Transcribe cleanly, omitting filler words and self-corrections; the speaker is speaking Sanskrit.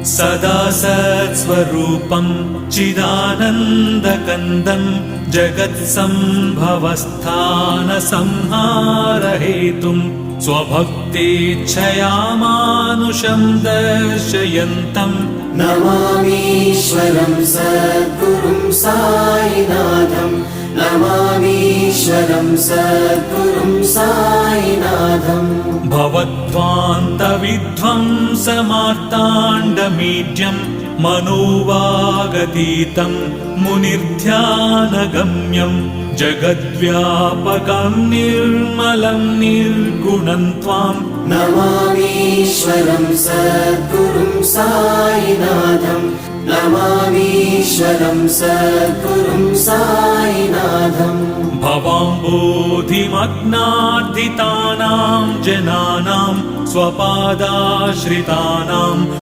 सदा सत्स्वरूपं चिदानन्दकन्दं जगत्सम्भवस्थानसंहारहेतुं स्वभक्तेच्छया मानुषं दर्शयन्तम् नमामीश्वरं सद्गुरुं साईनाथं नमामीश्वरं सद्गुरुं साईनाथम् भवध्वान्तविध्वंसमार्ताण्डमीड्यं मनोवागतीतं मुनिर्ध्यानगम्यं जगद्व्यापकं निर्मलं निर्गुणं त्वां नमामीश्वरं सद्गुरुं साईनाथं नमामीश्वरं सद्गुरुं साईनाथम् भवाम्बोधिमग्नार्दितानां जनानां स्वपादाश्रितानां